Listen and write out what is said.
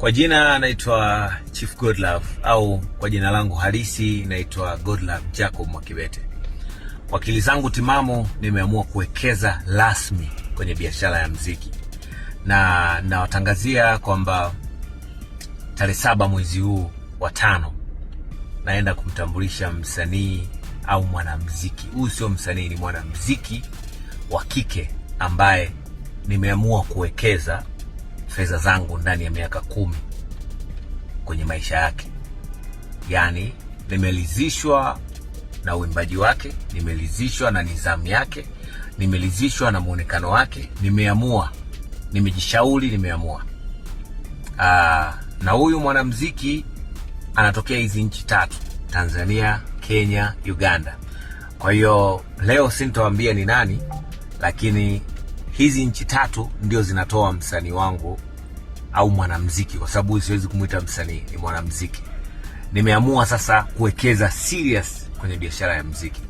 Kwa jina naitwa Chief Godlove au kwa jina langu halisi naitwa Godlove Jacob Mwakibete. Kwa akili zangu timamu nimeamua kuwekeza rasmi kwenye biashara ya muziki. Na nawatangazia kwamba tarehe 7 mwezi huu wa 5 naenda kumtambulisha msanii au mwanamuziki. Huyu sio msanii, ni mwanamuziki wa kike ambaye nimeamua kuwekeza fedha zangu ndani ya miaka 10 kwenye maisha yake. Yaani nimelizishwa na uimbaji wake, nimelizishwa na nidhamu yake, nimelizishwa na muonekano wake, nimeamua. Na huyu mwanamuziki anatokea hizi nchi 3, Tanzania, Kenya, Uganda. Kwa hiyo leo sintowaambia ni nani, lakini hizi nchi 3 ndio zinatoa msanii wangu au mwanamuziki, kwa sababu siwezi kumuita msanii, ni mwanamuziki. Nimeamua sasa kuwekeza serious kwenye biashara ya muziki.